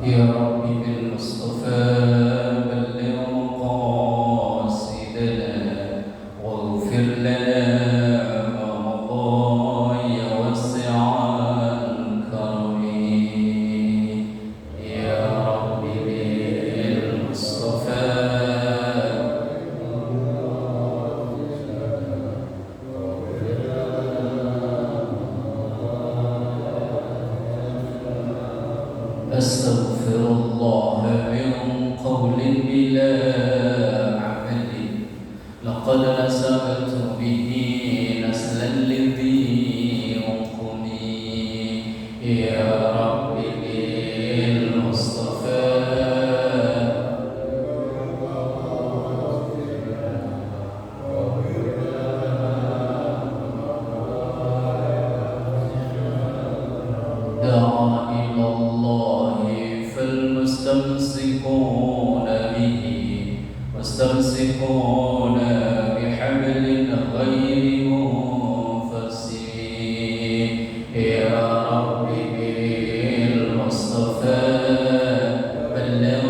يا رب بالمصطفى بلغ مقاصدنا واغفر لنا ما مضى يا واسع الكرم يا رب بالمصطفى أستغفر الله من قول بلا عمل لقد نسبت به نسلا لذي رقم يا رب بالمصطفى دعا إلى الله فالمستمسكون به مستمسكون بحبل غير منفسم يا رب بالمصطفى بلغ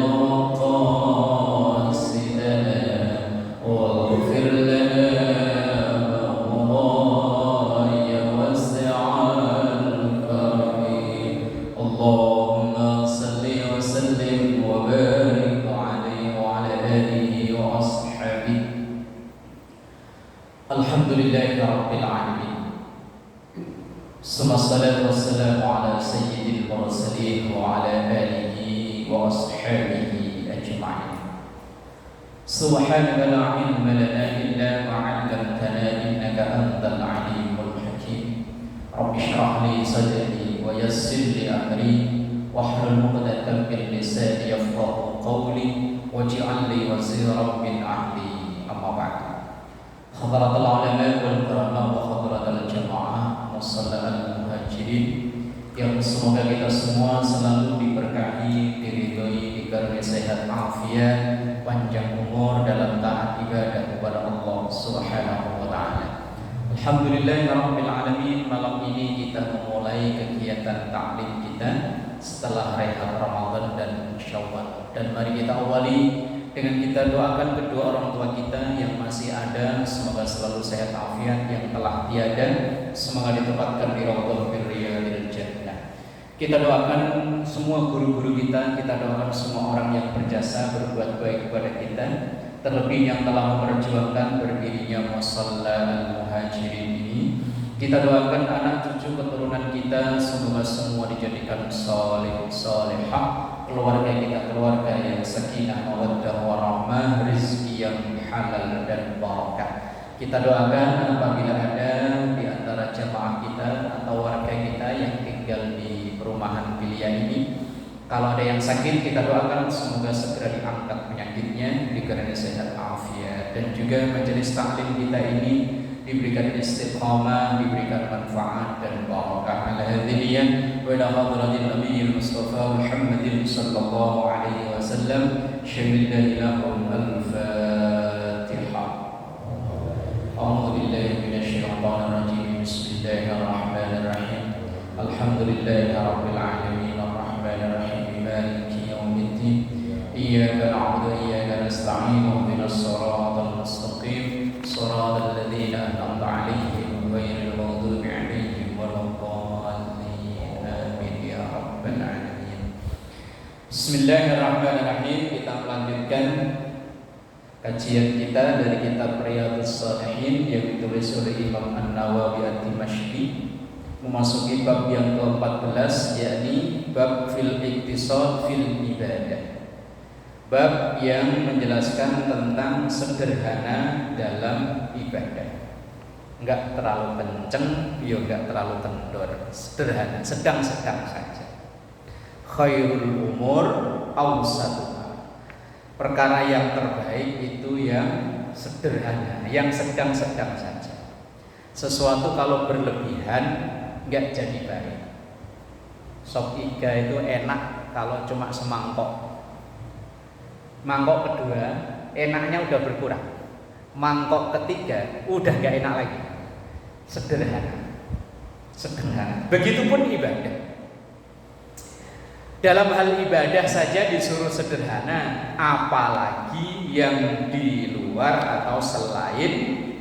مقاصدنا واغفر لنا ما مضى يا واسع الكرم اللهم صل وسلم وبارك عليه وعلى آله وأصحابه الحمد لله رب العالمين ثم الصلاة والسلام على سيد المرسلين وعلى آله وأصحابه أجمعين سبحانك لا علم لنا إلا ما علمتنا إنك أنت العليم الحكيم رب اشرح لي صدري ويسر لي أمري واحلل عقدة من لساني يفقهوا قولي واجعل لي وزيرا من أهلي أما بعد حضرة العلماء والكرامة وحضرة الجماعة musalla al-muhajirin yang semoga kita semua selalu diberkahi, diridhoi, dikaruniai sehat afiat, panjang umur dalam taat ibadah kepada Allah Subhanahu wa taala. Alhamdulillahirabbil alamin, malam ini kita memulai kegiatan taklim kita setelah rehat Ramadan dan Syawal. Dan mari kita awali dengan kita doakan kedua orang tua kita yang masih ada, semoga selalu sehat afiat, yang telah tiada semoga ditempatkan di raudhah riyadil jannah. Kita doakan semua guru-guru kita doakan semua orang yang berjasa berbuat baik kepada kita, terlebih yang telah memperjuangkan berdirinya Musalla al-Muhajirin ini. Kita doakan anak cucu keturunan kita semoga semua dijadikan saleh salehah, keluarga kita keluarga yang sakinah mawaddah warahmah, rezeki yang halal dan barakah. Kita doakan apabila ada di antara jamaah kita atau warga kita yang tinggal di perumahan pilihan ini, kalau ada yang sakit kita doakan semoga segera diangkat penyakitnya, diberikan sehat afiat, dan juga majelis taklim kita ini diberikan istiqamah, diberikan manfaat dan barakah ala hadhihi wa ila hadratil nabiyil mustafa Muhammadin sallallahu alaihi wasallam. Syamilna ilahum al-fatihah. A'udzu billahi minasy syaithanir rajim. Bismillahirrahmanirrahim. Alhamdulillahi rabbil alamin arrahmanir rahim maliki yaumiddin. Iyyaka na'budu wa iyyaka nasta'in ihdinas siratal mustaqim صراط الذين أنعمت عليهم غير المغضوب عليهم ولا الضالين آمين يا رب العالمين. Bismillahirrahmanirrahim. Kita melanjutkan kajian kita dari kitab Riyadhus Shalihin yang ditulis oleh Imam An-Nawawi Ad-Dimashqi, memasuki bab yang ke-14, yakni bab fil iktisad fil ibadah. Bab yang menjelaskan tentang sederhana dalam ibadah. Enggak terlalu kenceng, enggak terlalu kendor, sederhana, sedang-sedang saja. Khairul umur awsatuha. Perkara yang terbaik itu yang sederhana, yang sedang-sedang saja. Sesuatu kalau berlebihan enggak jadi baik. Sop iga itu enak kalau cuma semangkok. Mangkok kedua enaknya udah berkurang, mangkok ketiga udah gak enak lagi. Sederhana. Begitupun ibadah. Dalam hal ibadah saja disuruh sederhana, apalagi yang di luar atau selain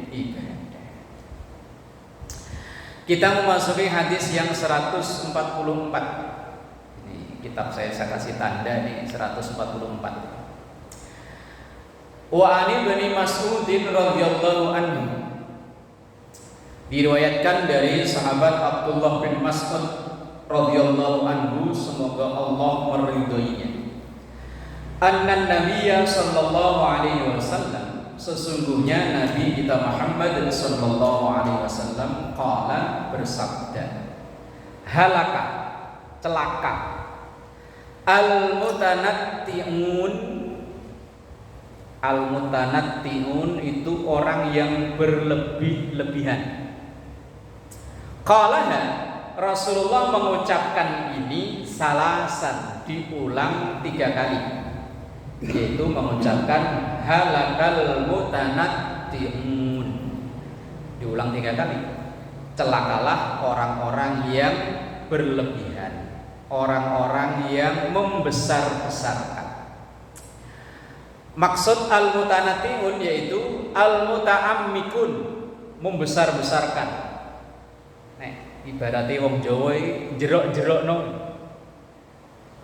ibadah. Kita memasuki hadis yang 144. Ini kitab saya kasih tanda nih 144. Wa ani bin Mas'udin radhiyallahu anhu. Diriwayatkan dari sahabat Abdullah bin Mas'ud radhiyallahu anhu, semoga Allah meridhoinya. Anna Nabiyya sallallahu alaihi wasallam, sesungguhnya Nabi kita Muhammad sallallahu alaihi wasallam qala, bersabda, halaka, celaka, al-mutanatti'un. Al-mutanatti'un itu orang yang berlebih-lebihan. Qalaha, Rasulullah mengucapkan ini salasan, diulang 3 kali, yaitu mengucapkan halakal mutanatti'un, diulang 3 kali. Celakalah orang-orang yang berlebihan, orang-orang yang membesar-besarkan. Maksud al-mutanatti'un yaitu al-muta'ammikun, membesar-besarkan. Ibaratnya wong Jawa jerok-jerokno.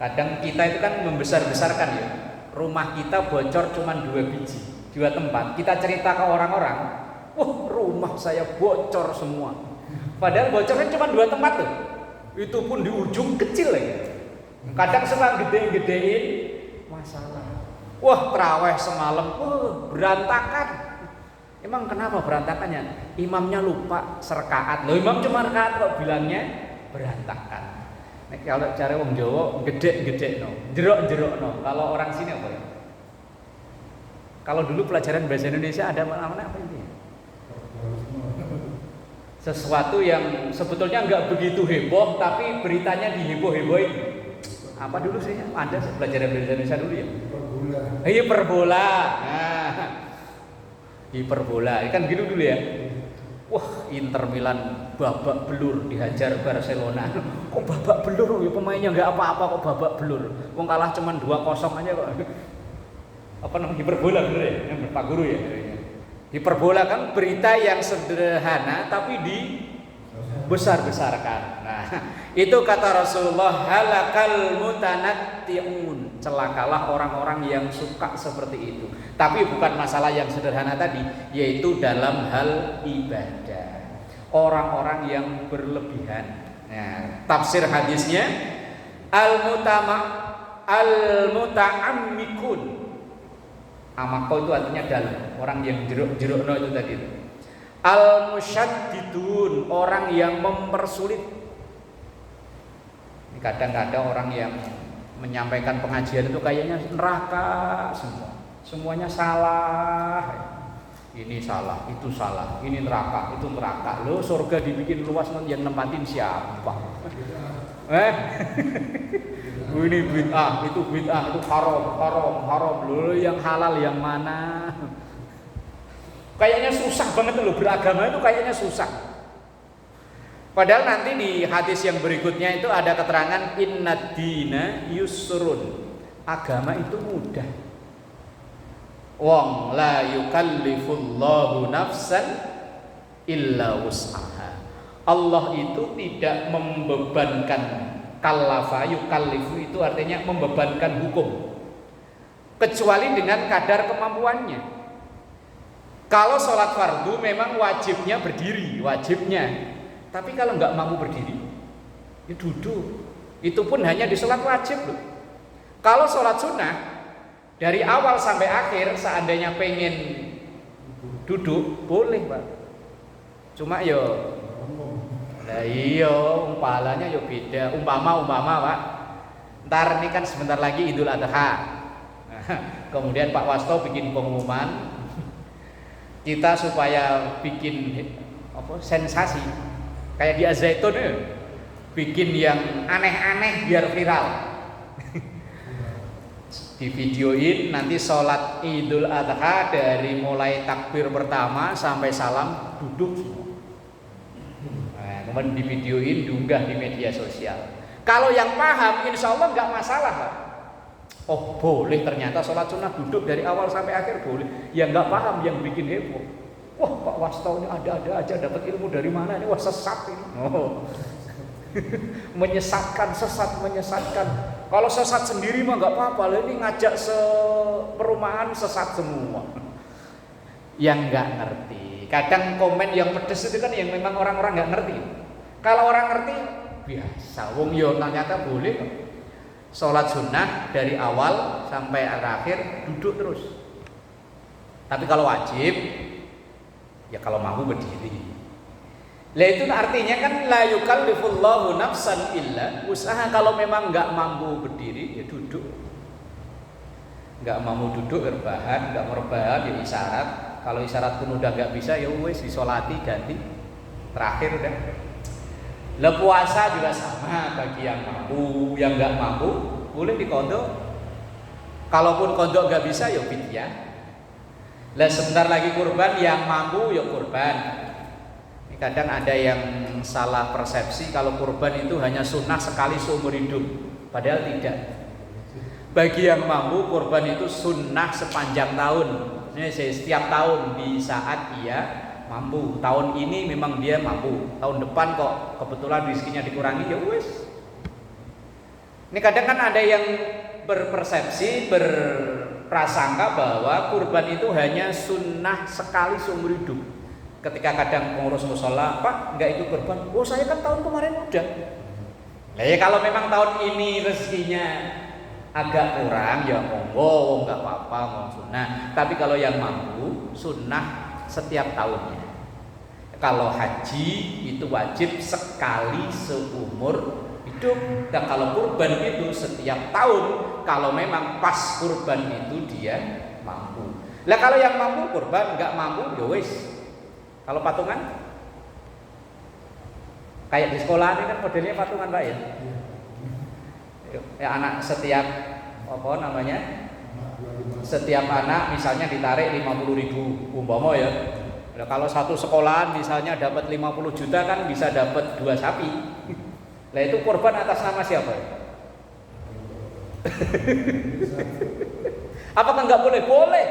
Kadang kita itu kan membesar-besarkan ya. Rumah kita bocor cuma 2 biji, 2 tempat. Kita cerita ke orang-orang, wah rumah saya bocor semua. Padahal bocornya cuma 2 tempat tuh. Itu pun di ujung kecil lagi. Kadang suka gede-gedein masalah. Wah terawih semalam, wah berantakan. Emang kenapa berantakannya? Imamnya lupa serakaat. Loh, imam cuma rakaat kok bilangnya berantakan. Nek kalau cara wong Jawa gede-gede no, jerok-jerok no. Kalau orang sini apa ya? Kalau dulu pelajaran bahasa Indonesia ada mana apa ini? Sesuatu yang sebetulnya nggak begitu heboh, tapi beritanya diheboh-hebohin. Apa dulu sih? Ada pelajaran bahasa Indonesia dulu ya? Hiperbola. Nah, hiperbola, kan gitu dulu ya. Wah, Inter Milan babak belur dihajar Barcelona. Kok babak belur? Ya pemainnya nggak apa-apa kok babak belur. Wong kalah cuman 2-0 aja kok. Apa namanya hiperbola bener ya? Yang Pak Guru ya. Hiperbola kan berita yang sederhana tapi dibesar-besarkan. Nah, itu kata Rasulullah, halakal mutanatti'un, celakalah orang-orang yang suka seperti itu. Tapi bukan masalah yang sederhana tadi, yaitu dalam hal ibadah. Orang-orang yang berlebihan. Nah, tafsir hadisnya al-muta'ammikun. Amako itu artinya dalam, orang yang jeruk-jerukno itu tadi. Al-musyaddidun, orang yang mempersulit. Kadang-kadang orang yang menyampaikan pengajian itu kayaknya neraka semua. Semuanya salah. Ini salah, itu salah, ini neraka, itu neraka. Loh, surga dibikin luas, yang nempatin siapa? Ini bid'ah, itu bid'ah, itu haram. Loh, yang halal yang mana? Kayaknya susah banget loh, beragama itu kayaknya susah. Padahal nanti di hadis yang berikutnya itu ada keterangan innad dina yusrun. Agama itu mudah. Wong la yukallifullahu nafsan illa wus'aha. Allah itu tidak membebankan, kallafa yukallifu itu artinya membebankan hukum, kecuali dengan kadar kemampuannya. Kalau sholat fardu memang wajibnya berdiri, wajibnya. Tapi kalau nggak mampu berdiri, ya duduk. Itu pun hanya di sholat wajib loh. Kalau sholat sunnah dari awal sampai akhir, seandainya pengen duduk boleh Pak. Cuma yo, nah iyo, pahalanya yo beda. Umpama Pak. Ntar ini kan sebentar lagi Idul Adha. Kemudian Pak Wasto bikin pengumuman, kita supaya bikin sensasi kayak di Azaitun ya, bikin yang aneh-aneh biar viral. Di videoin nanti sholat Idul Adha dari mulai takbir pertama sampai salam duduk semua. Nah, kemudian di videoin diunggah di media sosial. Kalau yang paham, insya Allah nggak masalah Pak. Oh boleh, ternyata sholat sunnah duduk dari awal sampai akhir boleh. Yang nggak paham yang bikin heboh. Wah Pak Wasto ini ada-ada aja dapat ilmu dari mana ini? Wah sesat ini. Oh. Menyesatkan, sesat, menyesatkan. Kalau sesat sendiri mah nggak apa-apa. Ini ngajak perumahan sesat semua. Yang nggak ngerti. Kadang komen yang pedes itu kan yang memang orang-orang nggak ngerti. Kalau orang ngerti biasa. Wong yo ternyata boleh kok. Sholat sunnah dari awal sampai akhir duduk terus. Tapi kalau wajib, ya kalau mampu berdiri. Lah itu artinya kan la yukallifullahu nafsan illa usaha. Kalau memang nggak mampu berdiri ya duduk. Nggak mampu duduk rebahan, nggak mau rebahan ya isyarat. Kalau isyarat pun udah nggak bisa ya wes disolati ganti. Terakhir udah. Lah puasa juga sama bagi yang mampu, yang nggak mampu boleh dikodok. Kalaupun kodok nggak bisa ya fidyah. Lah sebentar lagi kurban, yang mampu ya kurban. Kadang ada yang salah persepsi kalau kurban itu hanya sunnah sekali seumur hidup, padahal tidak. Bagi yang mampu kurban itu sunnah sepanjang tahun. Setiap tahun di saat ia mampu. Tahun ini memang dia mampu. Tahun depan kok kebetulan rezekinya dikurangi ya wes. Ini kadang kan ada yang berpersepsi, berprasangka bahwa kurban itu hanya sunnah sekali seumur hidup. Ketika kadang pengurus mushola, Pak nggak ikut kurban. Oh saya kan tahun kemarin udah. Nah ya kalau memang tahun ini rezekinya agak kurang ya monggo, nggak apa-apa mau sunnah. Tapi kalau yang mampu sunnah setiap tahunnya. Kalau haji itu wajib sekali seumur hidup. Dan kalau kurban itu setiap tahun. Kalau memang pas kurban itu dia mampu. Lah kalau yang mampu kurban, nggak mampu ya wis. Kalau patungan, kayak di sekolah ini kan modelnya patungan Pak ya. Ya anak setiap apa namanya? Setiap anak misalnya ditarik 50.000 umpama ya. Nah, kalau satu sekolahan misalnya dapat 50 juta kan bisa dapat 2 sapi. Lah itu kurban atas nama siapa? Apakah nggak boleh? Boleh.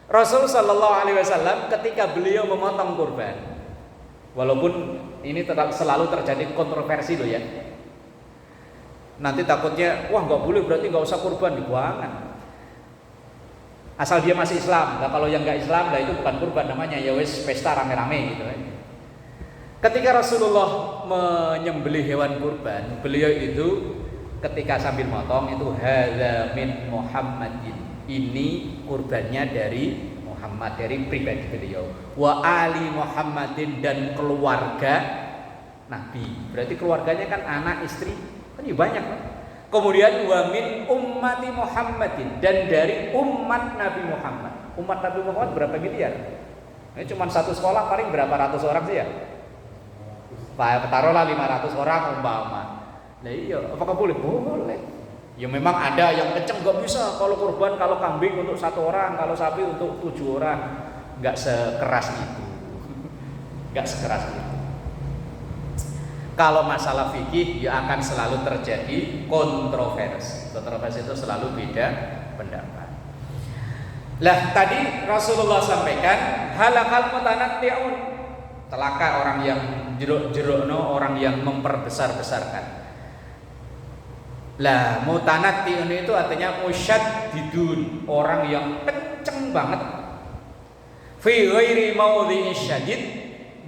Rasul Shallallahu Alaihi Wasallam ketika beliau memotong kurban, walaupun ini tetap selalu terjadi kontroversi loh ya. Nanti takutnya, wah nggak boleh berarti nggak usah kurban, dibuangan. Asal dia masih Islam. Nah kalau yang nggak Islam, lah itu bukan kurban namanya, ya wes pesta rame-rame gitu. Ketika Rasulullah menyembelih hewan kurban, beliau itu ketika sambil motong itu hadza min Muhammadin. Ini kurbannya dari Muhammad, dari pribadi beliau. Wa ali Muhammadin, dan keluarga Nabi. Berarti keluarganya kan anak, istri, kan ya banyak kan? Kemudian wa min ummati Muhammadin, dan dari umat Nabi Muhammad. Umat Nabi Muhammad berapa miliar? Ini cuma satu sekolah paling berapa ratus orang sih ya? Taruhlah 500 orang umpama. Nah iya, apakah boleh? Boleh. Ya memang ada yang kenceng nggak bisa kalau kurban, kalau kambing untuk 1 orang, kalau sapi untuk 7 orang, nggak sekeras itu, nggak sekeras itu. Kalau masalah fikih ya akan selalu terjadi kontroversi. Kontroversi itu selalu beda pendapat. Lah tadi Rasulullah sampaikan halakal mutanatti'un, celaka orang yang jeruk-jerukno, orang yang memperbesar-besarkan. Lah mutanatti'un itu artinya musyaddidun, orang yang kenceng banget. Fi ghairi maudhi'i syadid,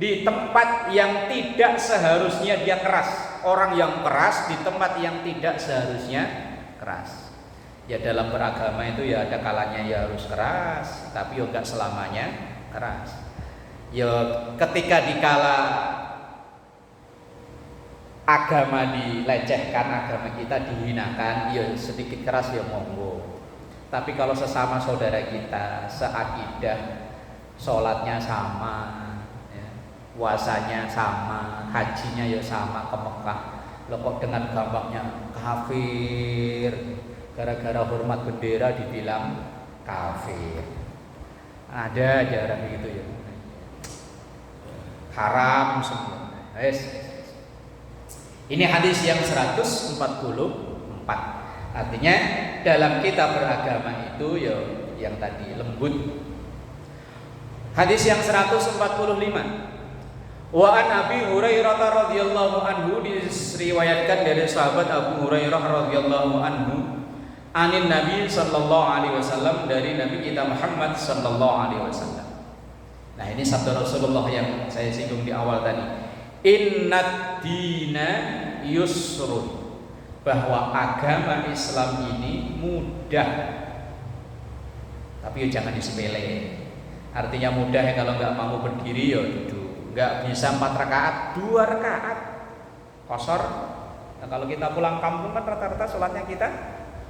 di tempat yang tidak seharusnya dia keras. Orang yang keras di tempat yang tidak seharusnya keras. Ya dalam beragama itu ya ada kalanya ya harus keras, tapi ya enggak selamanya keras. Ya ketika dikala agama dilecehkan, agama kita dihinakan, ya sedikit keras ya monggo. Tapi kalau sesama saudara kita seakidah, sholatnya sama, ya, puasanya sama, hajinya ya sama ke Mekah, lo kok dengan gampangnya kafir, gara-gara hormat bendera dibilang kafir. Ada aja orang begitu ya, haram semua. Ini hadis yang 144. Artinya dalam kita beragama itu ya yang tadi lembut. Hadis yang 145. Wa an Abi Hurairah radhiyallahu anhu, diriwayatkan dari sahabat Abu Hurairah radhiyallahu anhu, anin Nabi sallallahu alaihi wasallam, dari Nabi kita Muhammad sallallahu alaihi wasallam. Nah, ini sabda Rasulullah yang saya singgung di awal tadi. Innad dina yusrun, bahwa agama Islam ini mudah. Tapi jangan disepele. Artinya mudah ya, kalau nggak mau berdiri ya duduk. Nggak bisa 4 rakaat, 2 rakaat qashar. Nah, kalau kita pulang kampung kan rata-rata sholatnya kita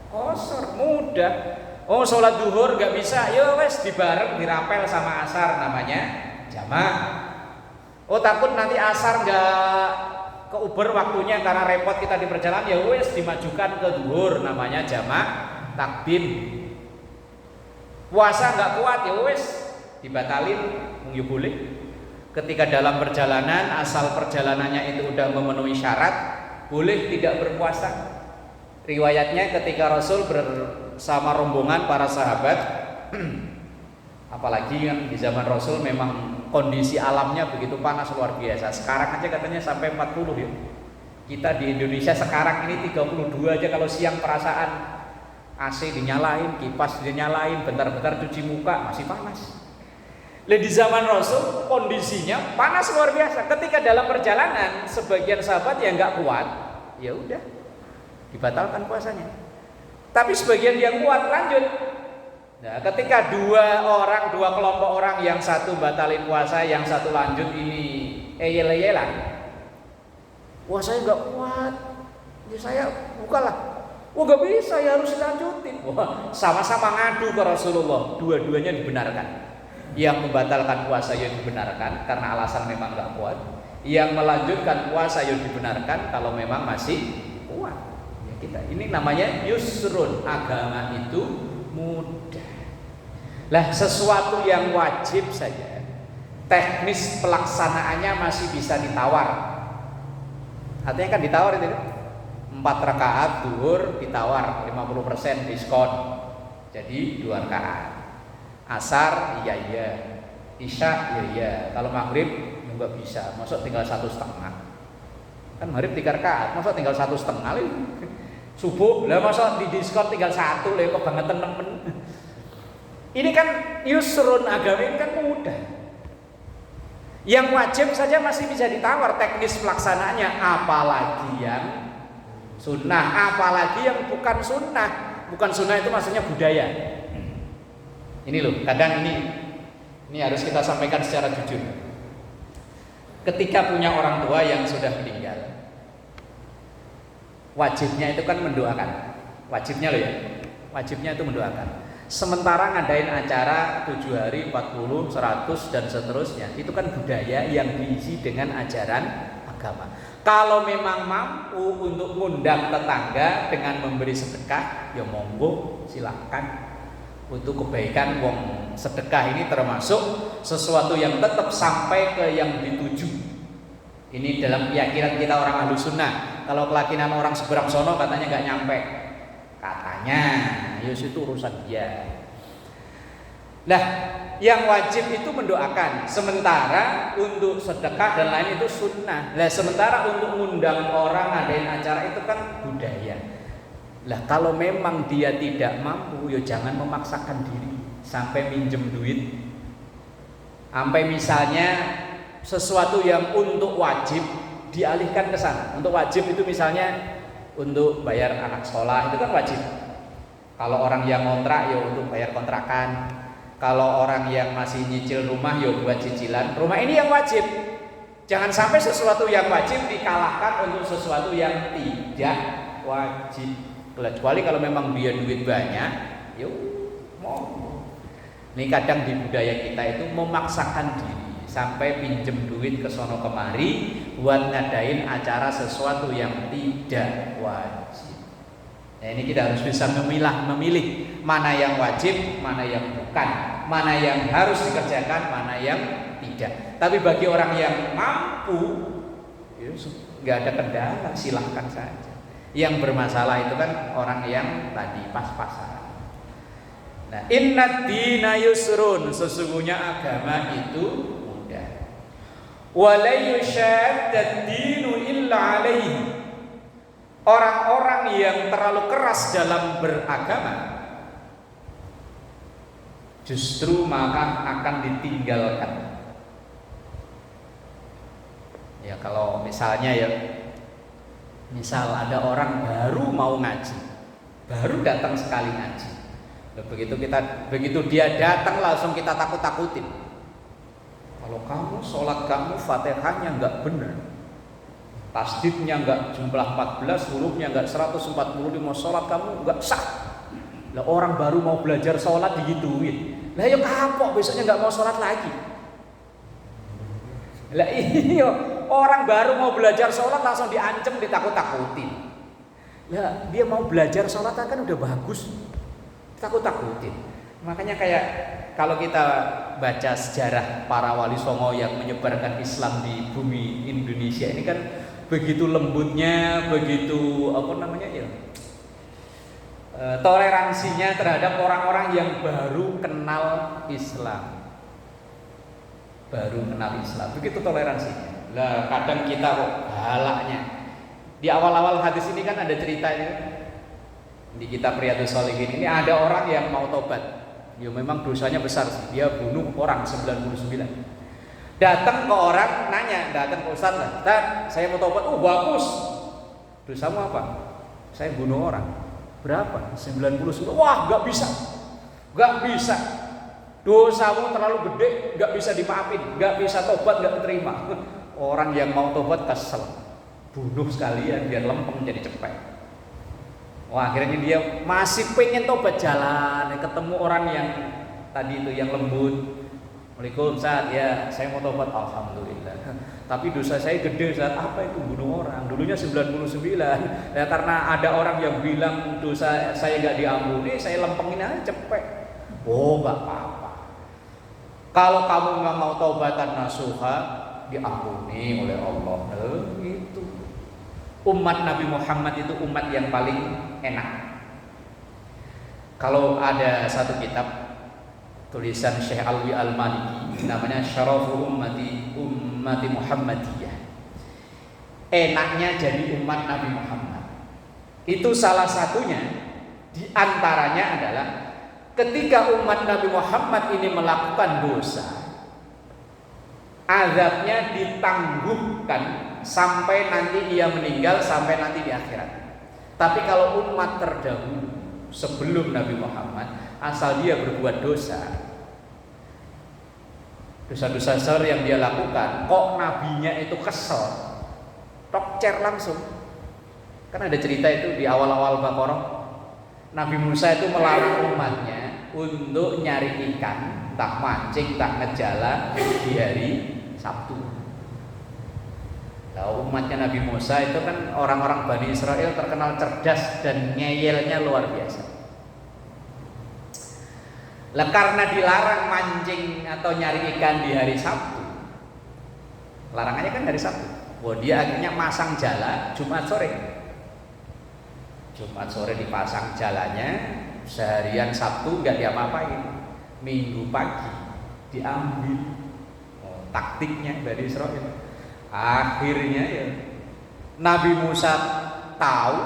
qashar, mudah. Oh, sholat duhur nggak bisa, ya wes dibareng, dirapel sama asar, namanya jamak. Oh, takut nanti asar nggak keuber waktunya karena repot kita di perjalanan, ya wes dimajukan ke duhur, namanya jamak takdim. Puasa nggak kuat, ya wes dibatalin, ya boleh. Ketika dalam perjalanan, asal perjalanannya itu udah memenuhi syarat, boleh tidak berpuasa. Riwayatnya ketika Rasul bersama rombongan para sahabat, apalagi kan di zaman Rasul memang kondisi alamnya begitu panas luar biasa. Sekarang aja katanya sampai 40 ya. Kita di Indonesia sekarang ini 32 aja kalau siang, perasaan AC dinyalain, kipas dinyalain, bentar-bentar cuci muka masih panas. Di zaman Rasul kondisinya panas luar biasa. Ketika dalam perjalanan sebagian sahabat yang nggak kuat, ya udah dibatalkan puasanya. Tapi sebagian yang kuat lanjut. Nah, ketika dua kelompok orang, yang satu batalin puasa, yang satu lanjut, ini eyel-eyelan. Wah, saya nggak kuat, ya saya bukalah. Wah, nggak bisa, ya harus dilanjutin. Wah, sama-sama ngadu ke Rasulullah. Dua-duanya dibenarkan. Yang membatalkan puasa ya dibenarkan karena alasan memang nggak kuat. Yang melanjutkan puasa ya dibenarkan kalau memang masih kuat. Ya, kita ini namanya yusrun, agama itu mudah. Lah, sesuatu yang wajib saja, teknis pelaksanaannya masih bisa ditawar. Artinya kan ditawar itu 4 rakaat duhur ditawar 50% diskon, jadi 2 rakaat. Asar iya, isya iya. Kalau maghrib ya nggak bisa, masuk tinggal 1,5. Kan maghrib 3 rakaat, masuk tinggal 1,5 lagi. Subuh lah masuk di diskon tinggal 1 lagi, kok banget temen. Ini kan yusrun, agama ini kan mudah. Yang wajib saja masih bisa ditawar teknis pelaksanaannya, apalagi yang sunnah, apalagi yang bukan sunnah. Bukan sunnah itu maksudnya budaya. Ini loh, kadang ini harus kita sampaikan secara jujur. Ketika punya orang tua yang sudah meninggal, wajibnya itu kan mendoakan. Wajibnya loh ya, wajibnya itu mendoakan. Sementara ngadain acara 7 hari, 40, 100 dan seterusnya, itu kan budaya yang diisi dengan ajaran agama. Kalau memang mampu untuk ngundang tetangga dengan memberi sedekah, ya monggo silakan. Untuk kebaikan wong sedekah ini termasuk sesuatu yang tetap sampai ke yang dituju. Ini dalam keyakinan kita orang Ahlus Sunnah. Kalau keyakinan orang seberang sono katanya nggak nyampe. Katanya, ya itu urusan dia. Nah, yang wajib itu mendoakan. Sementara untuk sedekah dan lain itu sunnah. Nah, sementara untuk mengundang orang ngadain acara itu kan budaya. Lah, kalau memang dia tidak mampu, ya jangan memaksakan diri sampai minjem duit. Sampai misalnya sesuatu yang untuk wajib dialihkan ke sana. Untuk wajib itu misalnya untuk bayar anak sekolah, itu kan wajib. Kalau orang yang ngontrak ya untuk bayar kontrakan. Kalau orang yang masih nyicil rumah ya buat cicilan rumah, ini yang wajib. Jangan sampai sesuatu yang wajib dikalahkan untuk sesuatu yang tidak wajib. Kecuali kalau memang dia duit banyak, yuk mau. Ini kadang di budaya kita itu memaksakan diri sampai pinjem duit ke sono kemari buat ngadain acara sesuatu yang tidak wajib. Nah, ini kita harus bisa memilih mana yang wajib, mana yang bukan, mana yang harus dikerjakan, mana yang tidak. Tapi bagi orang yang mampu, nggak ada kendala, silahkan saja. Yang bermasalah itu kan orang yang tadi pas-pasan. Nah, inna dina yusrun, sesungguhnya agama itu mudah. Wa la yushaddad dinu illa alaihi. Orang-orang yang terlalu keras dalam beragama justru maka akan ditinggalkan. Ya kalau misalnya misal ada orang baru mau ngaji, baru datang sekali ngaji. Begitu dia datang langsung kita takut-takutin. Kalau kamu sholat kamu Fatihahnya nggak benar, tasdidnya nggak jumlah 14, hurufnya nggak 145, sholat kamu nggak sah. Lah orang baru mau belajar sholat digituin. Lah ya kapok besoknya nggak mau sholat lagi. Lah iya, orang baru mau belajar sholat langsung diancam, ditakut-takutin. Lah dia mau belajar sholat kan udah bagus, takut-takutin. Makanya kayak kalau kita baca sejarah para wali songo yang menyebarkan Islam di bumi Indonesia ini kan begitu lembutnya, begitu toleransinya terhadap orang-orang yang baru kenal Islam. Begitu toleransinya. Lah kadang kita kok galaknya. Di awal-awal hadis ini kan ada ceritanya di kitab Riyadhus Shalihin ini ada orang yang mau tobat. Ya memang dosanya besar sih. Dia bunuh orang 99. Datang ke orang nanya, datang ke Ustaz lah. Ustaz, saya mau tobat. Oh bagus. Dosamu apa? Saya bunuh orang. Berapa? 99. Wah, nggak bisa. Dosamu terlalu gede, nggak bisa dimaafin, nggak bisa tobat, nggak terima. Orang yang mau tobat kesel, bunuh sekalian biar lempeng jadi cepet. Wah, akhirnya dia masih pengen tobat, jalan, ketemu orang yang tadi itu yang lembut. Waalaikumsalam, Ustaz, ya saya mau tobat, alhamdulillah. Tapi dosa saya gede, Ustaz. Apa itu bunuh orang? Dulunya 99. Ya karena ada orang yang bilang dosa saya nggak diampuni, saya lempengin aja cepet. Oh, nggak apa-apa. Kalau kamu nggak mau taubatan nasuha, diampuni oleh Allah. Itu umat Nabi Muhammad itu umat yang paling enak. Kalau ada satu kitab tulisan Syekh Alwi Al-Maliki namanya Syarafu Ummati Muhammadiyah. Enaknya jadi umat Nabi Muhammad. Itu salah satunya di antaranya adalah ketika umat Nabi Muhammad ini melakukan dosa, azabnya ditangguhkan sampai nanti ia meninggal, sampai nanti di akhirat. Tapi kalau umat terdahulu sebelum Nabi Muhammad, asal dia berbuat dosa besar yang dia lakukan, kok nabinya itu kesel, tokcer langsung. Kan ada cerita itu di awal-awal Baqarah, Nabi Musa itu melarang umatnya untuk nyari ikan, entah mancing, entah ngejala di hari Sabtu. Nah, umatnya Nabi Musa itu kan orang-orang Bani Israel terkenal cerdas dan ngeyelnya luar biasa. Lah karena dilarang mancing atau nyari ikan di hari Sabtu, larangannya kan hari Sabtu. Wah, dia akhirnya masang jala Jumat sore dipasang jalannya, seharian Sabtu nggak diapa-apain, Minggu pagi diambil. Taktiknya dari Israel. Akhirnya ya Nabi Musa tahu,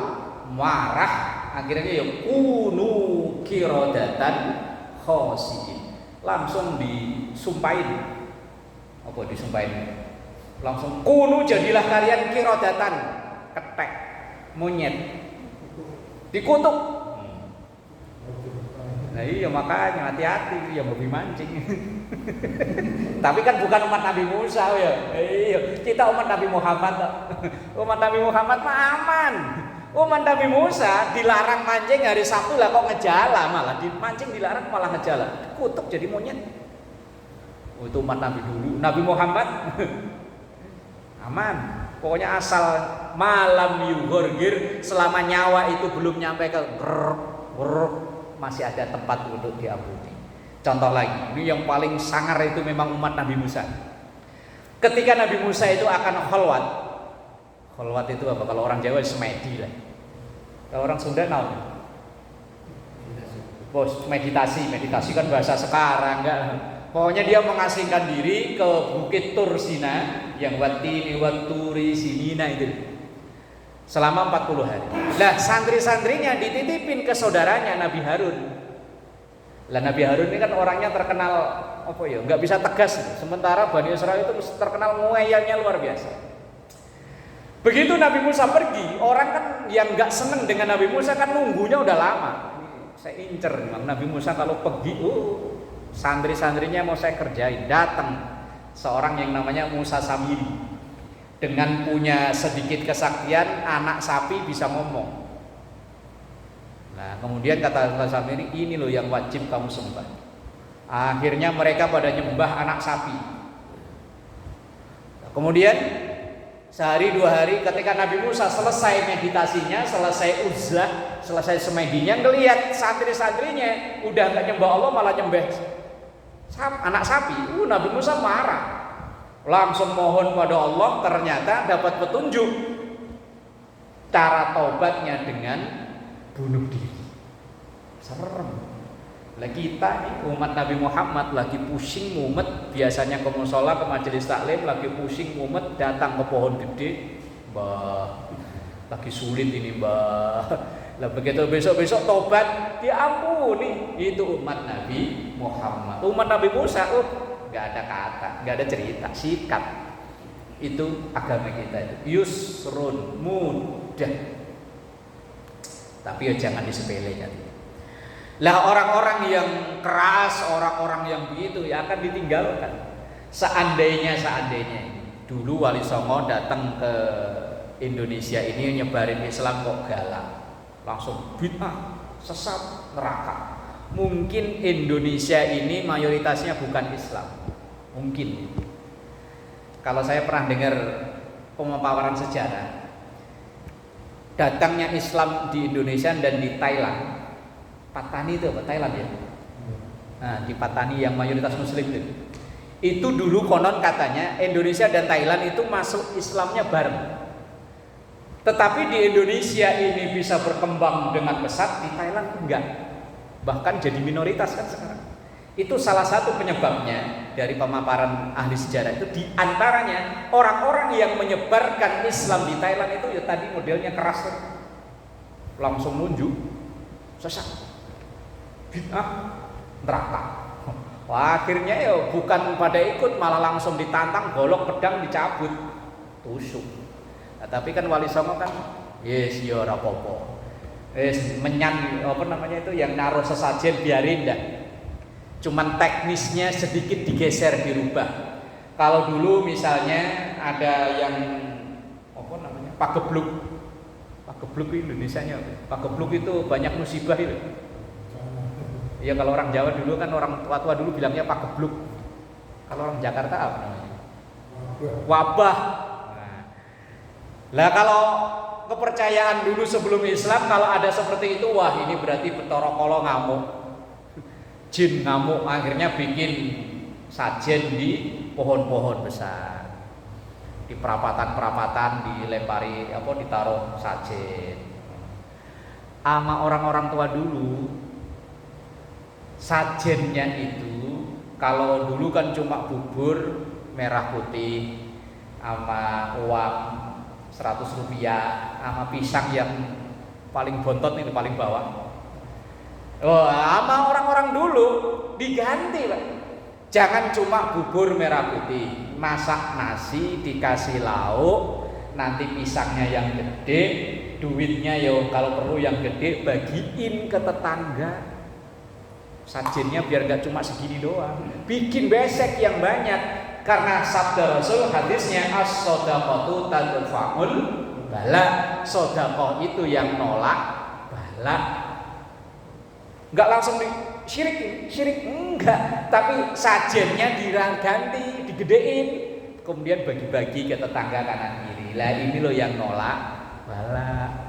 marah, akhirnya ya kunu kirodatan khosiin, langsung disumpahin. Apa disumpahin? Langsung kunu jadilah kalian kirodatan, ketek, monyet, dikutuk. Nah iya makanya hati-hati yang hobi mancing. Tapi kan bukan umat Nabi Musa ya. Iya, kita umat Nabi Muhammad. Umat Nabi Muhammad mah aman. Umat Nabi Musa dilarang mancing hari Sabtu lah kok ngejala, malah dimancing dilarang malah ngejala. Kutuk jadi monyet. Oh, itu umat Nabi dulu. Nabi Muhammad aman. Pokoknya asal malam yughorgir, selama nyawa itu belum nyampe ke masih ada tempat untuk diampuni. Contoh lagi, ini yang paling sangar itu memang umat Nabi Musa. Ketika Nabi Musa itu akan Kholwat itu apa? Kalau orang Jawa semedi lah. Kalau orang Sunda naon? Bos, meditasi kan bahasa sekarang enggak. Pokoknya dia mengasingkan diri ke Bukit Tursina yang watini waturi sinina itu selama 40 hari. Lah santri-santrinya dititipin ke saudaranya Nabi Harun. Lah Nabi Harun ini kan orangnya terkenal apa ya? Enggak bisa tegas. Sementara Bani Israil itu terkenal ngoyalnya luar biasa. Begitu Nabi Musa pergi, orang kan yang enggak seneng dengan Nabi Musa kan nunggunya udah lama. Saya incer Nabi Musa kalau pergi, santri-santrinya mau saya kerjain. Datang seorang yang namanya Musa Samiri dengan punya sedikit kesaktian, anak sapi bisa ngomong. Nah kemudian kata Musa Samiri, ini loh yang wajib kamu sembah. Akhirnya mereka pada nyembah anak sapi. Kemudian sehari 2 hari ketika Nabi Musa selesai meditasinya, selesai uzlah, selesai semedinya, ngelihat santri-santrinya udah nggak nyembah Allah malah nyembah anak sapi. Nabi Musa marah, langsung mohon pada Allah. Ternyata dapat petunjuk cara taubatnya dengan bunuh diri. Serem. Lah kita nih umat Nabi Muhammad lagi pusing mumet, biasanya ke mushola, ke majelis taklim, lagi pusing mumet datang ke pohon gede, Mbah, lagi sulit ini Mbah. Lah begitu besok-besok tobat diampuni. Itu umat Nabi Muhammad. Umat Nabi Musa, nggak ada kata, nggak ada cerita, sikat. Itu agama kita itu yusrun, mudah. Tapi ya jangan disepelekan. Lah orang-orang yang keras, orang-orang yang begitu ya akan ditinggalkan. Seandainya dulu Wali Songo datang ke Indonesia ini nyebarin Islam kok galak, langsung bid'ah, sesat, neraka. Mungkin Indonesia ini mayoritasnya bukan Islam, mungkin. Kalau saya pernah dengar pemaparan sejarah, datangnya Islam di Indonesia dan di Thailand. Patani itu apa? Thailand ya. Nah, di Patani yang mayoritas Muslim itu dulu konon katanya Indonesia dan Thailand itu masuk Islamnya bareng. Tetapi di Indonesia ini bisa berkembang dengan pesat, di Thailand enggak. Bahkan jadi minoritas kan sekarang. Itu salah satu penyebabnya dari pemaparan ahli sejarah itu, di antaranya orang-orang yang menyebarkan Islam di Thailand itu ya tadi modelnya keras, langsung nunjuk, sesat, bid'ah, neraka. Wah, akhirnya ya bukan pada ikut, malah langsung ditantang, golok pedang dicabut, tusuk. Nah, tapi kan Wali Songo kan, yes ya ora apa-apa. Menyan apa namanya itu yang naruh sesajen biarin dah. Cuman teknisnya sedikit digeser, dirubah. Kalau dulu misalnya ada yang apa namanya pagebluk. Pagebluk Indonesianya apa? Pagebluk itu banyak musibah itu. Ya kalau orang Jawa dulu kan, orang tua-tua dulu bilangnya pagebluk. Kalau orang Jakarta apa namanya? Wabah. Lah kalau kepercayaan dulu sebelum Islam, kalau ada seperti itu, wah ini berarti Bathara Kala ngamuk, jin ngamuk, akhirnya bikin sajen di pohon-pohon besar, di perapatan-perapatan dilempari apa, ditaruh sajen. Ama orang-orang tua dulu, sajennya itu kalau dulu kan cuma bubur merah putih sama uang 100 rupiah sama pisang yang paling bontot nih, paling bawah. Oh, sama orang-orang dulu diganti, Pak. Jangan cuma bubur merah putih, masak nasi dikasih lauk, nanti pisangnya yang gede, duitnya ya kalau perlu yang gede bagiin ke tetangga. Sajennya biar gak cuma segini doang, bikin besek yang banyak. Karena sabda Rasul hadisnya as-shadaqatu tadfa'ul bala, sedekah itu yang nolak bala. Enggak langsung syirik enggak, tapi sajennya diganti, digedein, kemudian bagi-bagi ke tetangga kanan kiri. Lah ini loh yang nolak bala.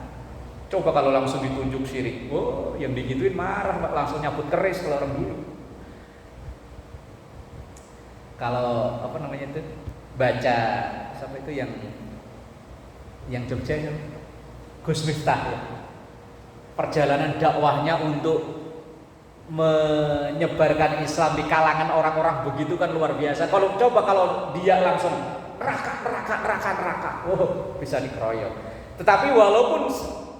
Coba kalau langsung ditunjuk syirik, oh yang digituin marah, langsung nyabut keris kalau orang dulu. Kalau apa namanya itu, baca siapa itu yang Yang Jogja itu Gus Miftah ya. Perjalanan dakwahnya untuk menyebarkan Islam di kalangan orang-orang begitu kan luar biasa. Kalau dia langsung neraka, bisa dikeroyok. Tetapi walaupun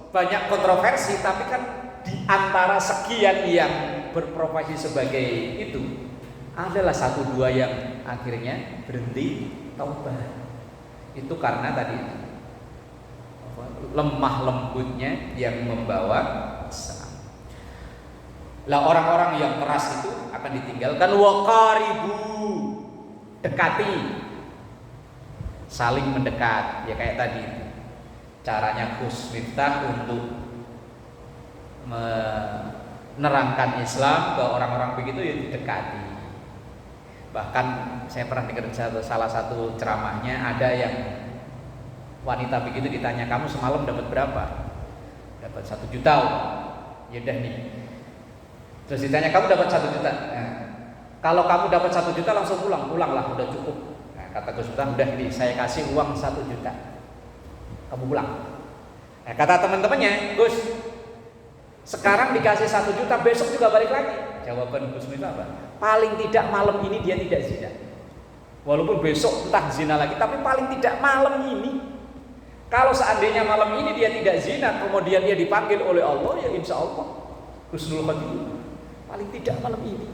banyak kontroversi, tapi kan di antara sekian yang berprofesi sebagai itu adalah 1-2 yang akhirnya berhenti taubat. Itu karena tadi lemah lembutnya yang membawa Islam. Lah orang-orang yang keras itu akan ditinggalkan. Waqaribu, dekati, saling mendekat. Ya kayak tadi caranya Gus Miftah untuk menerangkan Islam ke orang-orang begitu ya didekati. Bahkan saya pernah dengar salah satu ceramahnya ada yang wanita begitu ditanya, kamu semalam dapat berapa? Dapat 1 juta. Ya udah nih. Terus ditanya, kamu dapat 1 juta. Nah, kalau kamu dapat 1 juta langsung pulanglah, udah cukup. Nah, kata Gus Miftah, udah nih saya kasih uang 1 juta. Kamu pulang. Nah, kata teman-temannya, Gus, sekarang dikasih 1 juta, besok juga balik lagi. Jawaban Gus Miftah apa? Paling tidak malam ini dia tidak zina. Walaupun besok entah zina lagi, tapi paling tidak malam ini. Kalau seandainya malam ini dia tidak zina, kemudian dia dipanggil oleh Allah, ya insya Allah husnul khotimah. Paling tidak malam ini.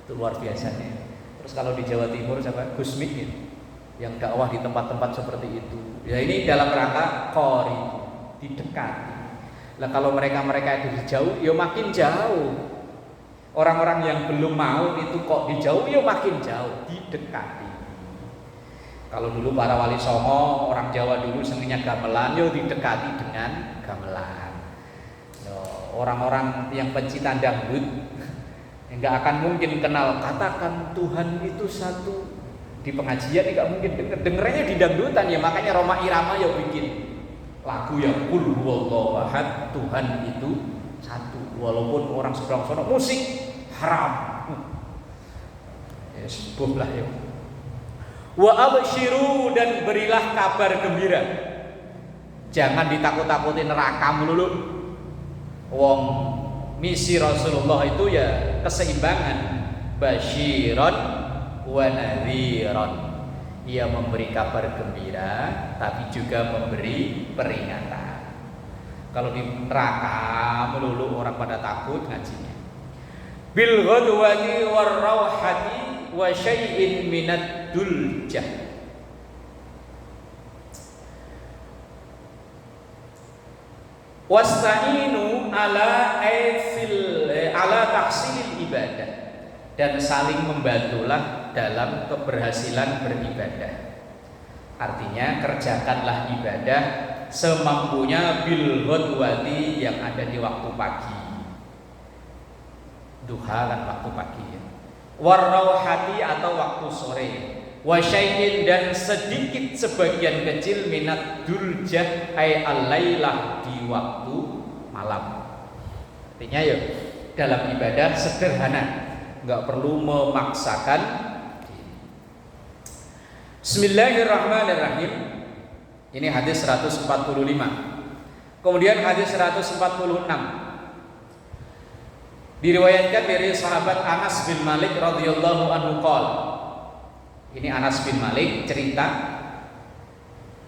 Itu luar biasanya. Terus kalau di Jawa Timur siapa? Gus Miftah yang dakwah di tempat-tempat seperti itu. Ya ini dalam rangka qori, didekati. Lah kalau mereka itu jauh, ya makin jauh. Orang-orang yang belum mau itu kok dijauh, ya makin jauh, didekati. Kalau dulu para wali songo, orang Jawa dulu senangnya gamelan, ya didekati dengan gamelan. Orang-orang yang pencinta dangdut enggak akan mungkin kenal katakan Tuhan itu satu. Di pengajian enggak mungkin dengernya di dangdutan, ya makanya Roma Irama ya bikin lagu yang qul huwallahu ahad, Tuhan itu satu. Walaupun orang seberang sana musik haram. Ya sebuah lah ya. Wa absyiru, dan berilah kabar gembira. Jangan ditakut-takuti neraka melulu. Wong misi Rasulullah itu ya keseimbangan. Basyiron wa nadhiron. Ia memberi kabar gembira tapi juga memberi peringatan. Kalau di neraka melulu orang pada takut ngajinya. Bil ghadwati war rauhati wa syai'in minad duljah. Wasta'inu ala tahsilil ibadah, dan saling membantulah dalam keberhasilan beribadah. Artinya kerjakanlah ibadah semampunya bil ghadwati, yang ada di waktu pagi. Duha kan waktu pagi ya. War rauhati atau waktu sore. Wa syai'in, dan sedikit sebagian kecil minat duljah ay al-lailah, di waktu malam. Artinya ya dalam ibadah sederhana, enggak perlu memaksakan. Bismillahirrahmanirrahim. Ini hadis 145. Kemudian hadis 146 diriwayatkan dari sahabat Anas bin Malik radhiyallahu anhu qala. Ini Anas bin Malik cerita,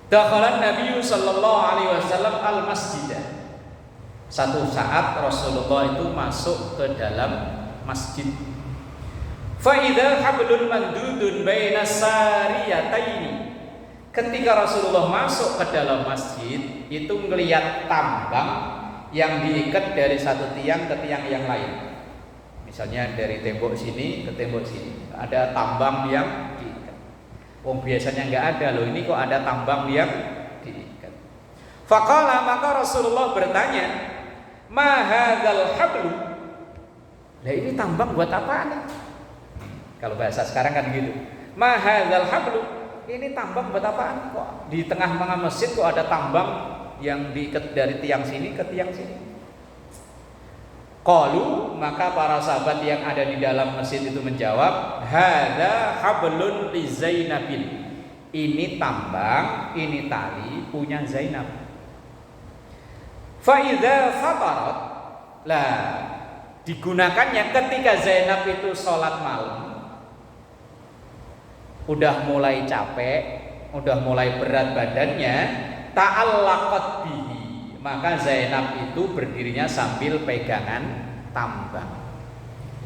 dakhalan Nabi sallallahu alaihi wasallam al-masjid. Satu saat Rasulullah itu masuk ke dalam masjid. Fa idza hablun mandudun baina sariyataini. Ketika Rasulullah masuk ke dalam masjid, itu melihat tambang yang diikat dari satu tiang ke tiang yang lain. Misalnya dari tembok sini ke tembok sini, ada tambang yang diikat. Biasanya nggak ada loh, ini kok ada tambang yang diikat. Faqala, maka Rasulullah bertanya, ma hadzal hablu? Lah ini tambang buat apaan? Kalau bahasa sekarang kan gitu. Ma hadzal hablu? Ini tambang buat apaan? Kok di tengah-tengah masjid kok ada tambang yang diikat dari tiang sini ke tiang sini? Qalu, maka para sahabat yang ada di dalam masjid itu menjawab, hadza hablun li Zainabin. Ini tambang, ini tali punya Zainab. Fa idza fatarat, lah digunakannya ketika Zainab itu sholat malam, udah mulai capek, udah mulai berat badannya, ta'allaqat bihi, maka Zainab itu berdirinya sambil pegangan tambang.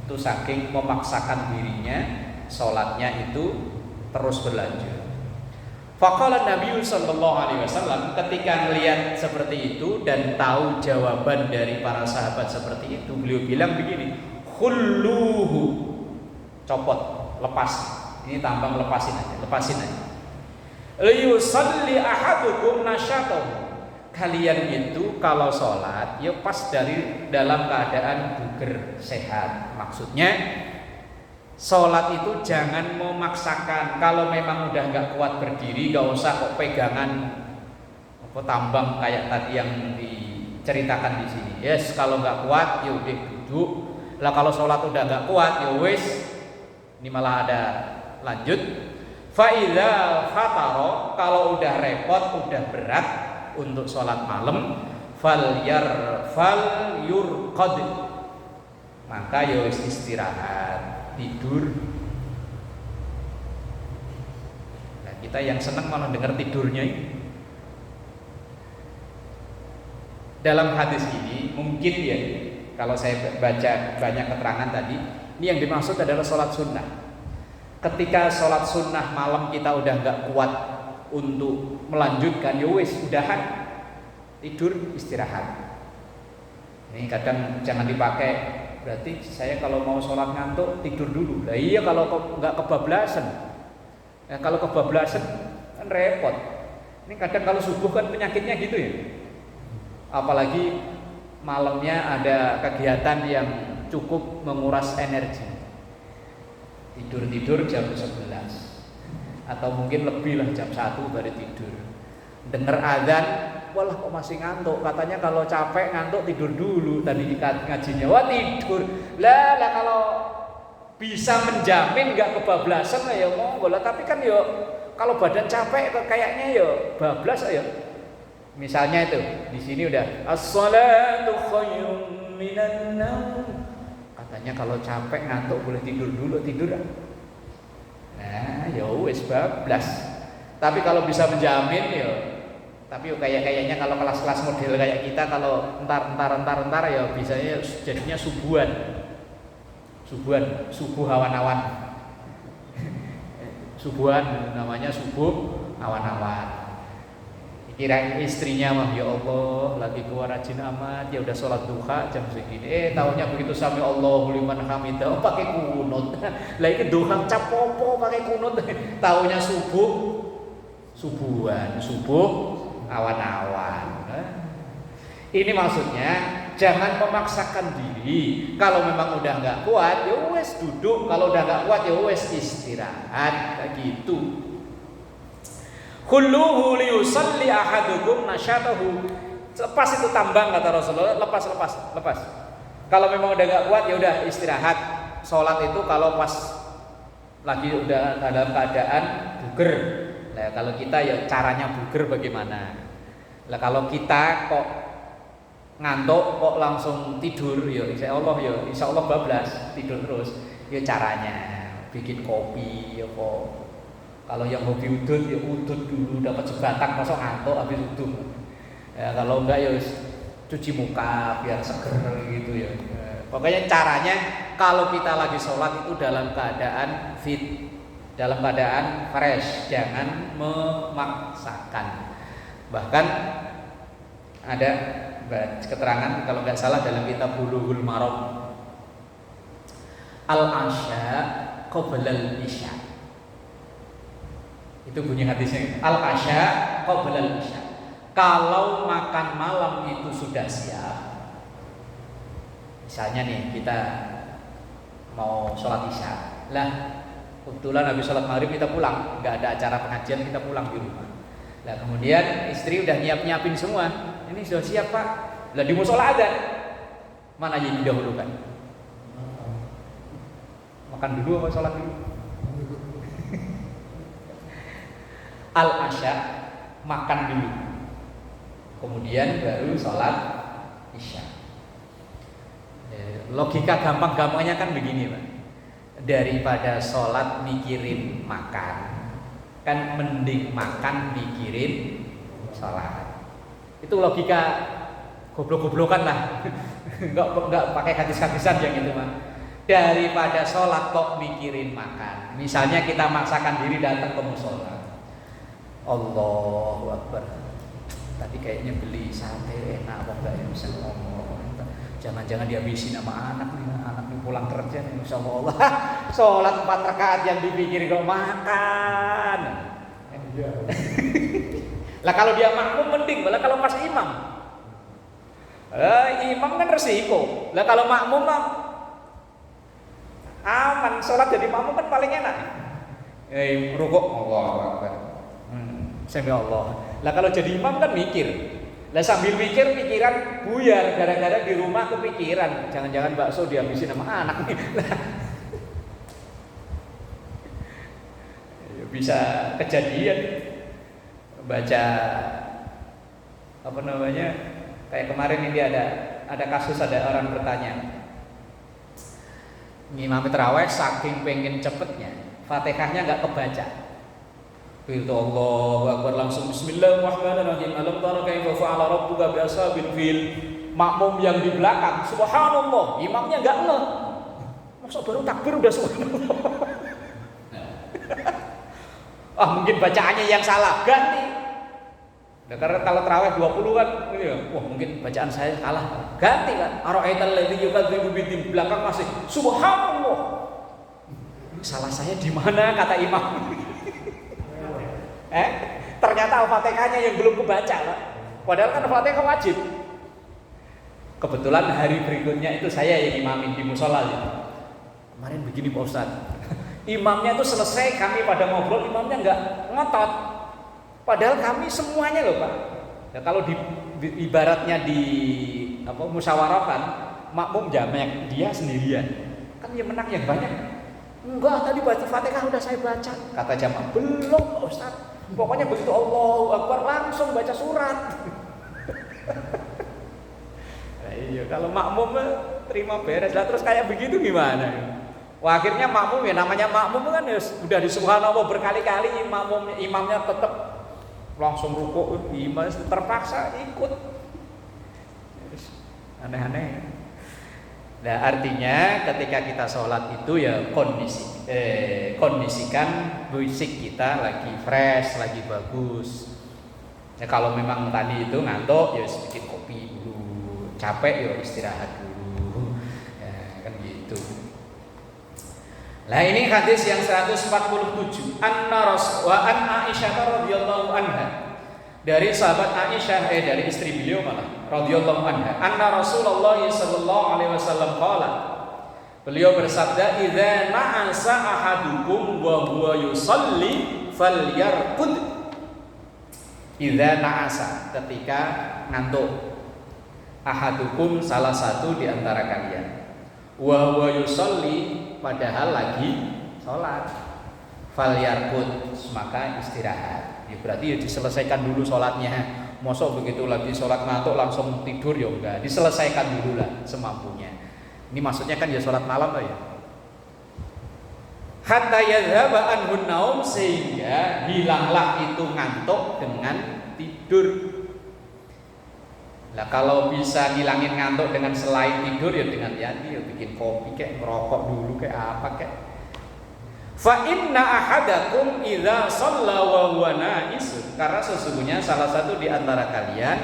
Itu saking memaksakan dirinya, sholatnya itu terus berlanjut. Faqala Nabi sallallahu alaihi wasallam, ketika melihat seperti itu dan tahu jawaban dari para sahabat seperti itu, beliau bilang begini, khulluhu, copot, lepas. Ini tambang, lepasin aja. Liyusalli ahadukum nasyatahu. Kalian itu kalau sholat ya pas dalam keadaan buger, sehat. Maksudnya sholat itu jangan memaksakan. Kalau memang udah nggak kuat berdiri, nggak usah kok pegangan tambang kayak tadi yang diceritakan di sini. Yes, kalau nggak kuat ya udah duduk. Lah kalau sholat udah nggak kuat ya wes, ini malah ada lanjut. Fa'idza fataro, kalau udah repot, udah berat untuk sholat malam, fal yurqad, maka ya wis istirahat, tidur. Nah, kita yang senang malah dengar tidurnya ini. Dalam hadis ini mungkin ya, kalau saya baca banyak keterangan tadi, ini yang dimaksud adalah sholat sunnah. Ketika sholat sunnah malam kita udah nggak kuat untuk melanjutkan, ya wis udahan, tidur, istirahat. Ini kadang jangan dipakai, berarti saya kalau mau sholat ngantuk tidur dulu. Lah iya, kalau nggak kebablasan, ya, kalau kebablasan kan repot. Ini kadang kalau subuh kan penyakitnya gitu ya. Apalagi malamnya ada kegiatan yang cukup menguras energi. Tidur jam 11 atau mungkin lebih lah, jam 1 baru tidur. Dengar azan, walah kok masih ngantuk. Katanya kalau capek ngantuk tidur dulu. Tadi ngajinya wah tidur. Lah kalau bisa menjamin nggak kebablasan ya monggo lah. Tapi kan yo kalau badan capek kayaknya yo bablas ya. Misalnya itu di sini udah as-salatu khairum minan naum. Katanya kalau capek ngantuk boleh tidur dulu, tidur. Nah, ya wis bablas. Tapi kalau bisa menjamin ya, tapi kayaknya kalau kelas-kelas model kayak kita kalau entar ya bisanya jadinya subuh awan-awan. Subuhan namanya subuh awan-awan. Kira istrinya mah, ya Allah lagi keluar rajin amat, ya udah sholat duha jam segini. Tahunya begitu sami Allahu liman hamidah, pakai kunut. Lah ini duha cap popo pakai kunut. Tahunya subuhan, subuh awan-awan. Ini maksudnya jangan memaksakan diri. Kalau memang udah nggak kuat, ya wes duduk. Kalau udah nggak kuat, ya wes istirahat. Kayak gitu. Khulluhu liyusalli ahadukum nasyatahu. Lepas itu tambang kata Rasulullah, lepas. Kalau memang udah gak kuat ya udah istirahat. Sholat itu kalau pas lagi udah dalam keadaan buger. Nah, kalau kita ya caranya buger bagaimana? Lah kalau kita kok ngantuk kok langsung tidur, ya insya Allah bablas tidur terus. Ya caranya bikin kopi ya kok. Kalau yang hobi udut ya udut dulu, dapat sebatang masa ngantuk habis udut. Ya kalau enggak ya cuci muka biar seger gitu ya. Pokoknya caranya kalau kita lagi sholat itu dalam keadaan fit, dalam keadaan fresh, jangan memaksakan. Bahkan ada keterangan kalau nggak salah dalam kitab Bulughul Maram, al-asya qabla al-isya. Itu bunyi hadisnya, al-asya qabla al-isya. Kalau makan malam itu sudah siap, misalnya nih kita mau sholat isya, lah kebetulan habis sholat maghrib kita pulang, nggak ada acara pengajian, kita pulang di rumah. Lah kemudian istri udah nyiapin semua, ini sudah siap pak. Lah di musola ada, mana yang didahulukan? Makan dulu apa sholat dulu? al-asya, makan dulu, kemudian baru sholat isya. Logika gampang-gampangnya kan begini Pak, daripada sholat mikirin makan, kan mending makan mikirin sholat. Itu logika goblok-goblokan lah. Enggak pakai hadis-hadisan yang itu Pak. Daripada sholat kok mikirin makan. Misalnya kita maksakan diri datang ke musola, Allahu Akbar, tadi kayaknya beli sate enak, kok nggak bisa ngomong. Jangan-jangan dihabisin sama anak nih pulang kerja nih, Insya Allah. Sholat 4 rakaat yang dipikirin kok makan. Lah kalau dia makmum mending, malah kalau pas imam. Imam kan resiko. Lah kalau makmum mah aman, sholat jadi makmum kan paling enak. Rukuk Allahu Akbar. Sami Allah. Lah kalau jadi imam kan mikir. Lah sambil mikir pikiran buyar gara-gara di rumah kepikiran, jangan-jangan bakso dihabisin sama anak nih. Bisa kejadian baca apa namanya, kayak kemarin ini ada kasus, ada orang bertanya, ngimami tarawih saking pengen cepetnya Fatihahnya nggak kebaca. Begitu Allahu Akbar langsung Bismillahirrahmanirrahim. Alam tara kaifa fa'ala rabbuka bi ashabil fil. Makmum yang di belakang subhanallah, imamnya enggak ngeh. Masa baru takbir udah subhanallah. Mungkin bacaannya yang salah, ganti. Nah, karena kalau tarawih 20 kan wah mungkin bacaan saya salah, ganti kan. Ara'aital ladzi yukadzibu bid belakang masih subhanallah. Salah saya di mana kata imam? Ternyata Al-Fatihahnya yang belum kebaca lah. Padahal kan Al-Fatihah wajib. Kebetulan hari berikutnya itu saya yang imamin di musola gitu. Kemarin begini Pak Ustaz, imamnya itu selesai kami pada ngobrol, imamnya nggak ngotot. Padahal kami semuanya loh Pak. Ya, kalau ibaratnya di musyawarahkan, makmum jamek, dia sendirian. Kan yang menang yang banyak. Enggak, tadi baca Fatihah udah saya baca. Kata jamaah, belum Pak Ustaz. Pokoknya begitu Allahu Akbar langsung baca surat. Nah, iya, kalau makmum terima beres lah, terus kayak begitu gimana? Wah, akhirnya makmum ya namanya makmum kan ya udah di subhanallah berkali-kali, imamnya tetap langsung rukuk, imam terpaksa ikut. Aneh-aneh. Nah, artinya ketika kita sholat itu ya kondisikan fisik kita lagi fresh, lagi bagus. Ya, kalau memang tadi itu ngantuk ya sedikit kopi dulu, capek ya istirahat dulu. Ya, kan gitu. Nah, ini hadis yang 147. An Aisyah radhiyallahu anha. Dari sahabat Aisyah, dari istri beliau malah radhiyallahu anha, anna Rasulullah sallallahu alaihi wasallam qala, beliau bersabda, idza na'asa ahadukum wa huwa yusalli falyarqud. Idza na'asa, ketika ngantuk, ahadukum, salah satu di antara kalian, wa huwa yusalli, padahal lagi sholat, falyarqud, maka istirahat. Ya berarti ya diselesaikan dulu sholatnya. Mosok begitu lagi sholat ngantuk langsung tidur ya enggak, diselesaikan dulu lah semampunya. Ini maksudnya kan ya sholat malam lah ya. Hatta yadhaba anhun naum, sehingga hilanglah itu ngantuk dengan tidur. Nah kalau bisa ngilangin ngantuk dengan selain tidur ya dengan ya bikin kopi kayak merokok dulu kayak apa kayak. Fa inna ahadakum idza shalla wa huwa na'is, karena sesungguhnya salah satu di antara kalian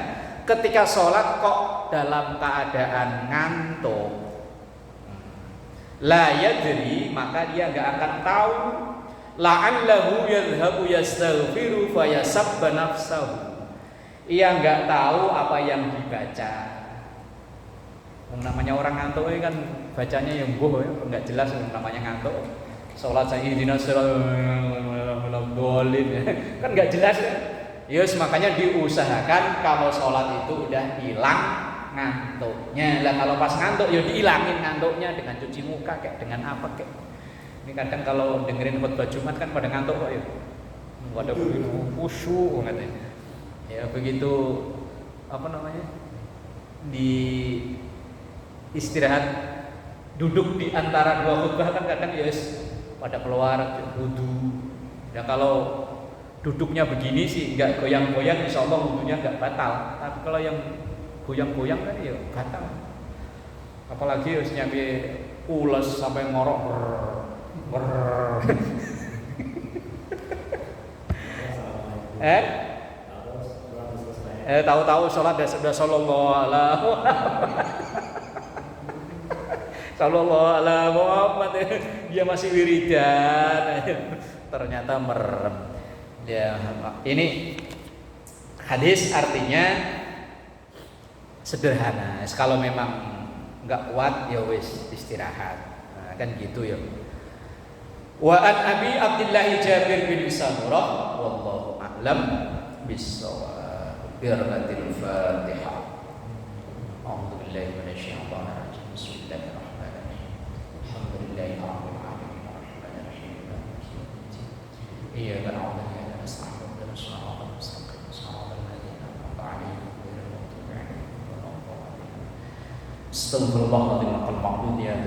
ketika sholat kok dalam keadaan ngantuk, la yadri, maka dia enggak akan tahu, la'allahu yadhhabu yastaghfiru fa yasabba nafsahu, ia enggak tahu apa yang dibaca. Namanya orang ngantuk kan bacanya yang enggak jelas, namanya ngantuk. Sholat saya ihdinas siratal mustaqim kan nggak jelas ya. Yes, makanya diusahakan kalau sholat itu udah hilang ngantuknya. Lah kalau pas ngantuk ya dihilangin ngantuknya dengan cuci muka kayak dengan apa kayak. Ini kadang kalau dengerin khutbah Jumat kan pada ngantuk kok ya. Pada begitu khusyuk katanya. Ya begitu apa namanya? Di istirahat duduk di antara dua khutbah kan kadang ya pada keluar wudu. Ya kalau duduknya begini sih nggak goyang-goyang, insya Allah wudunya nggak batal. Tapi kalau yang goyang-goyang kan ya batal. Apalagi harus nyampe ules sampai ngorok ber. Tahu-tahu sholat sudah sallallahu ala Muhammad, dia masih wiridan, ternyata merem. Ya, ini hadis artinya sederhana. Kalau memang nggak kuat ya wis istirahat. Nah, kan gitu ya. Wa an Abi Abdullah Jabir bin Samurah wallahu a'lam bissawab. Birakatil Fatihah. A'udzu billahi minasyaitonir rajim. Bismillahirrahmanirrahim. Alhamdulillahirabbil alamin arrahmanir rahim maliki yaumiddin. Iyyaka na'budu wa iyyaka nasta'in ihdinas siratal mustaqim siratal ladzina an'amta 'alaihim ghairil maghdubi 'alaihim waladdallin. Astaghfirullahaladzim.